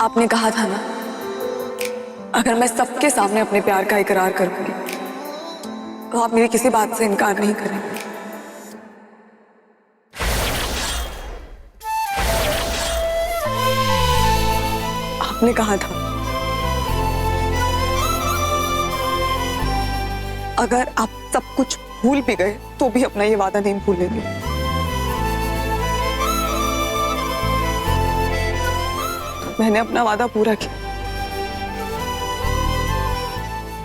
आपने कहा था ना, अगर मैं सबके सामने अपने प्यार का इकरार करूंगी तो आप मेरी किसी बात से इनकार नहीं करेंगे। आपने कहा था अगर आप सब कुछ भूल भी गए तो भी अपना ये वादा नहीं भूलेंगे। तो मैंने अपना वादा पूरा किया,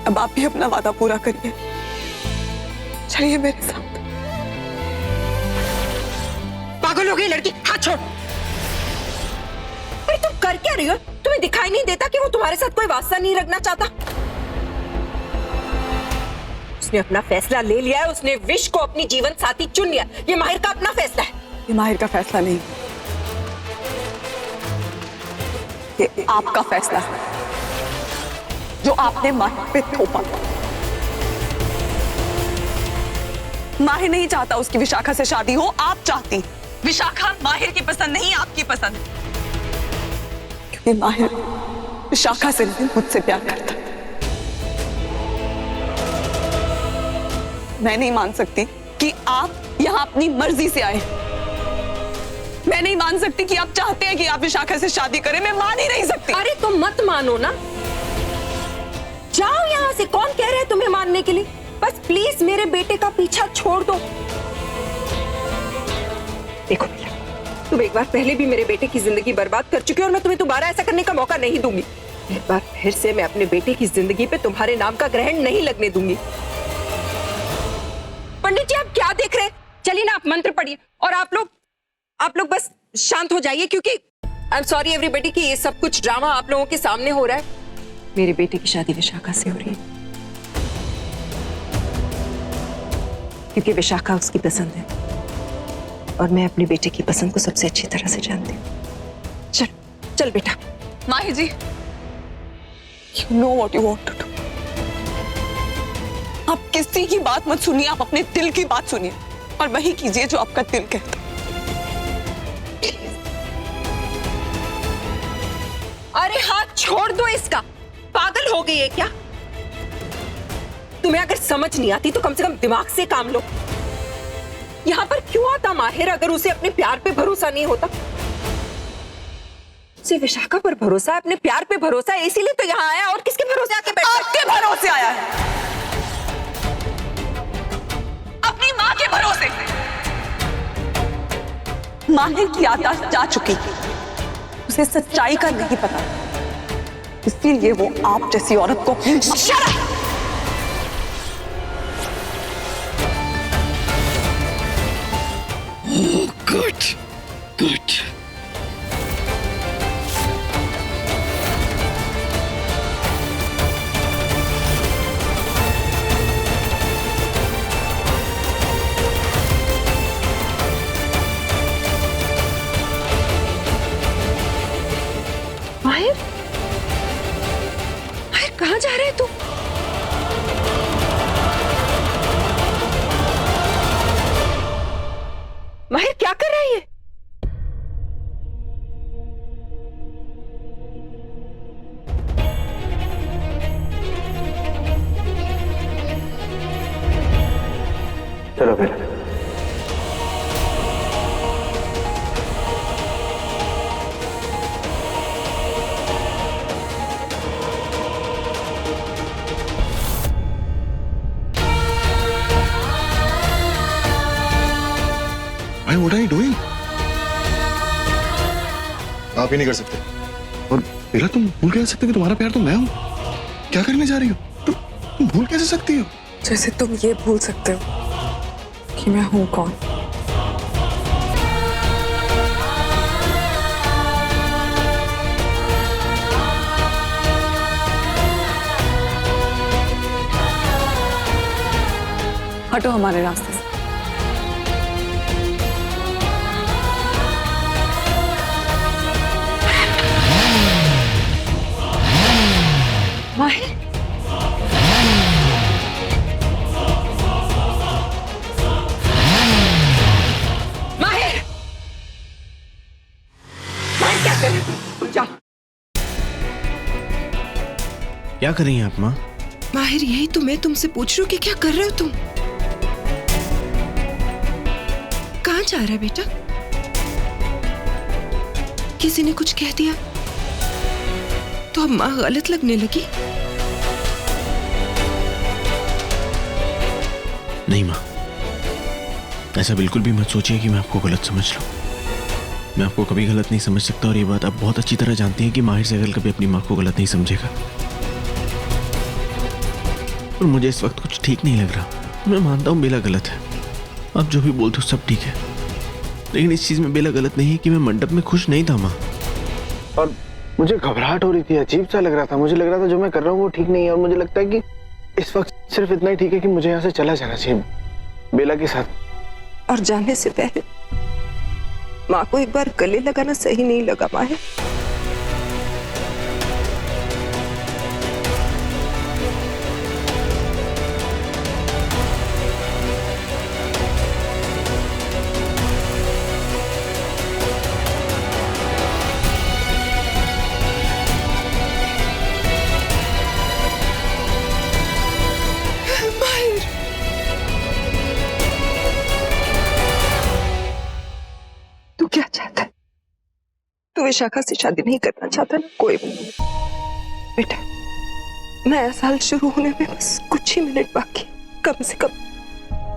अब आप भी अपना वादा पूरा करिए। चलिए मेरे साथ। पागल हो गई लड़की, हाथ छोड़। अरे तुम कर क्या रही हो? तुम्हें दिखाई नहीं देता कि वो तुम्हारे साथ कोई वास्ता नहीं रखना चाहता? उसने अपना फैसला ले लिया है, उसने विश को अपनी जीवन साथी चुन लिया। ये माहिर का अपना फैसला है। ये माहिर का फैसला नहीं, ये आपका फैसला है जो आपने माहिर पे थोपा। माहिर नहीं चाहता उसकी विशाखा से शादी हो, आप चाहती। विशाखा माहिर की पसंद नहीं, आपकी पसंद है। क्योंकि माहिर विशाखा से नहीं, मुझसे प्यार करता। मैं नहीं मान सकती कि आप यहां अपनी मर्जी से आए। मैं नहीं मान सकती कि आप चाहते हैं कि आप विशाखा से शादी करें। मैं मान ही नहीं सकती। अरे तुम मत मानो ना, जाओ यहां से। कौन कह रहा है तुम्हें मानने के लिए? बस प्लीज मेरे बेटे का पीछा छोड़ दो। देखो भैया, तुम एक बार पहले भी मेरे बेटे की जिंदगी बर्बाद कर चुकी हो और मैं तुम्हें दोबारा ऐसा करने का मौका नहीं दूंगी। एक बार फिर से मैं अपने बेटे की जिंदगी पे तुम्हारे नाम का ग्रहण नहीं लगने दूंगी। पंडित जी, आप क्या देख रहे हैं? चलिए ना, आप मंत्र पढ़िए और आप लोग बस शांत हो जाइए, क्योंकि आई एम सॉरी एवरीबॉडी कि ये सब कुछ ड्रामा आप लोगों के सामने हो रहा है। मेरे बेटे की शादी विशाखा से हो रही है क्योंकि विशाखा उसकी पसंद है और मैं अपने बेटे की पसंद को सबसे अच्छी तरह से जानती हूँ। चल चल बेटा। माहिर जी, you know what you want to do. आप किसी की बात मत सुनिए, आप अपने दिल की बात सुनिए और वही कीजिए जो आपका दिल कहता। अरे हाथ छोड़ दो इसका। पागल हो गई है क्या? तुम्हें अगर समझ नहीं आती तो कम से कम दिमाग से काम लो। यहां पर क्यों आता माहिर अगर उसे अपने प्यार पे भरोसा नहीं होता? उसे विशाखा पर भरोसा है, अपने प्यार पे भरोसा है, इसीलिए तो यहाँ आया। और किसके भरोसे आके बैठा? आपके भरोसे आया है, अपनी माँ के भरोसे। माहिर की याददाश्त जा चुकी, उसे सच्चाई का नहीं पता, इसलिए वो आप जैसी औरत को गुड गुड। माहिर, माहिर कहाँ जा रहे तू? माहिर क्या कर रही है? चलो फिर। भाई व्हाट आर यू डूइंग? आप ही नहीं कर सकते। और बेला, तुम भूल कैसे सकते हो कि तुम्हारा प्यार तो मैं हूं? क्या करने जा रही हो? तुम भूल कैसे सकती हो? जैसे तुम ये भूल सकते हो कि मैं हूं कौन। हटो हमारे रास्ते से। माहिर, माहिर, माहिर क्या कर रहे हो? जाओ क्या कर रही हैं आप माँ? माहिर, यही तो मैं तुमसे पूछ रही हूँ कि क्या कर रहे हो तुम? कहाँ जा रहा है बेटा? किसी ने कुछ कह दिया तो अब माँ गलत लगने लगी? नहीं माँ, ऐसा बिल्कुल भी मत सोचिए कि मैं आपको गलत समझ लूं। मैं आपको कभी गलत नहीं समझ सकता और ये बात आप बहुत अच्छी तरह जानती हैं कि माहिर सहगल कभी अपनी माँ को गलत नहीं समझेगा। और मुझे इस वक्त कुछ ठीक नहीं लग रहा। मैं मानता हूँ बेला गलत है, आप जो भी बोलते हो सब ठीक है, लेकिन इस चीज में बेला गलत नहीं है कि मैं मंडप में खुश नहीं था माँ। और मुझे घबराहट हो रही थी, अजीब सा लग रहा था। मुझे लग रहा था जो मैं कर रहा हूँ वो ठीक नहीं है, और मुझे लगता है कि इस वक्त सिर्फ इतना ही ठीक है कि मुझे यहाँ से चला जाना चाहिए बेला के साथ। और जाने से पहले माँ को एक बार गले लगाना सही नहीं लगा माहिर। तू क्या चाहता है? तू विशाखा से शादी नहीं करना चाहता ना? कोई भी बेटा, नया साल शुरू होने में बस कुछ ही मिनट बाकी। कम से कम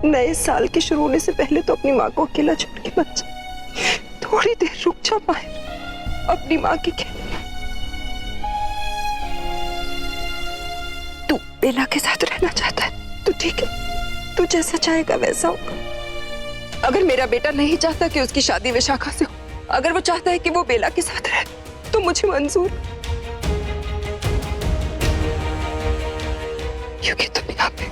नए साल के शुरू होने से पहले तो अपनी माँ को अकेला छोड़ के मत जा। थोड़ी देर रुक जा माहिर, अपनी माँ की कहने। तू बेला के साथ रहना चाहता है तो ठीक है, तू जैसा चाहेगा वैसा होगा। अगर मेरा बेटा नहीं चाहता कि उसकी शादी विशाखा से हो, अगर वो चाहता है कि वो बेला के साथ रहे, तो मुझे मंजूर। क्योंकि दुनिया में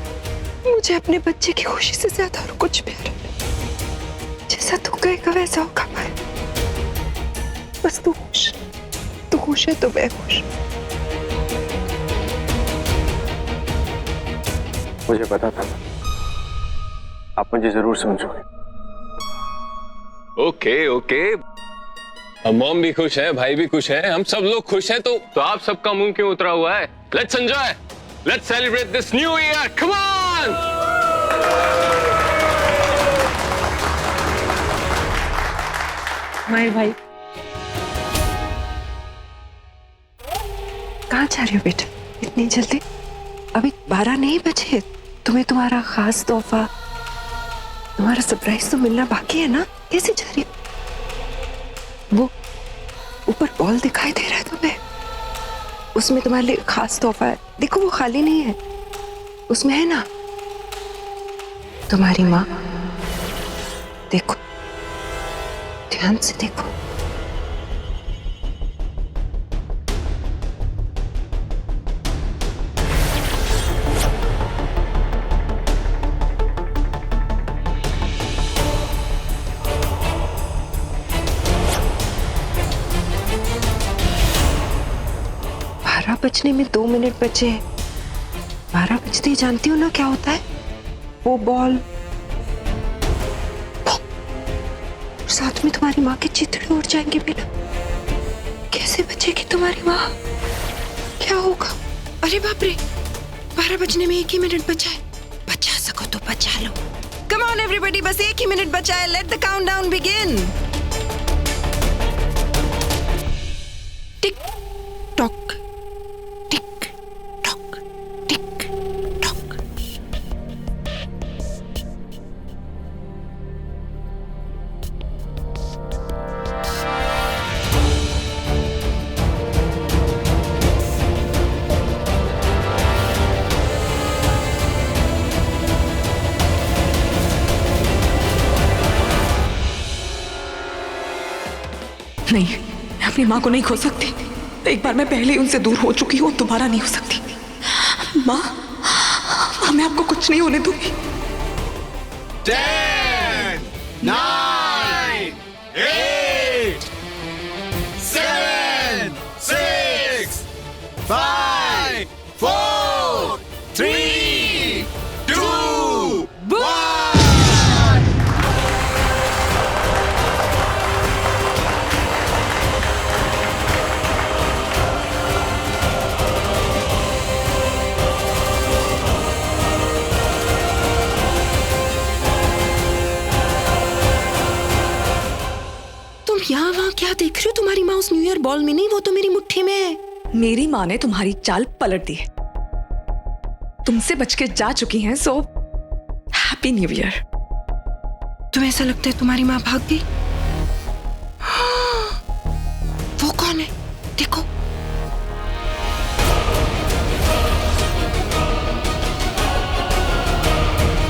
मुझे अपने बच्चे की खुशी से ज्यादा और कुछ प्यारा नहीं। जैसा तू कहेगा वैसा होगा माहिर। बस तू खुश है तो मैं खुश। मुझे पता था आप मुझे जरूर समझोगे। ओके ओके, अब मॉम भी खुश है, भाई भी खुश है, हम सब लोग खुश हैं, तो आप सबका मुंह क्यों उतरा हुआ है? Let's enjoy, let's celebrate this new year, come on! माहिर भाई, कहाँ जा रही हो बेटा इतनी जल्दी? अभी 12 नहीं बजे। तुम्हें तुम्हारा खास तोहफा, तुम्हारा सरप्राइज तो मिलना बाकी है ना? कैसे जा रही हो? वो ऊपर बॉल दिखाई दे रहा है तुम्हें? उसमें तुम्हारे लिए खास तोहफा है। देखो वो खाली नहीं है, उसमें है ना तुम्हारी माँ। देखो, ध्यान से देखो। बजने में 2 मिनट बचे हैं। 12 बजते ही जानती हो ना क्या होता है? वो बॉल और साथ में तुम्हारी माँ के चिथड़े उड़ जाएंगे बेटा। कैसे बचेगी तुम्हारी माँ? क्या होगा? अरे बाप रे, 12 बजने में 1 ही मिनट बचा है। बचा सको तो बचा लो। कम ऑन एवरीबॉडी, बस 1 ही मिनट बचा है। Let the countdown begin. Tick tock, tick tock, tick tock. नहीं, मैं अपनी माँ को नहीं खो सकती। एक बार मैं पहले ही उनसे दूर हो चुकी हूँ, दोबारा नहीं हो सकती। माँ, मैं आपको कुछ नहीं होने दूंगी। 10, 9, 8, 7, 6, 5, 4, 3, 2, 1. क्या देख रही हो? तुम्हारी माँ उस न्यू ईयर बॉल में नहीं, वो तो मेरी मुट्ठी में है। मेरी माँ ने तुम्हारी चाल पलट दी है, तुमसे बच के जा चुकी हैं, सो हैप्पी न्यू ईयर। तुम्हें ऐसा लगता है तुम्हारी माँ भाग गई? वो कौन है? देखो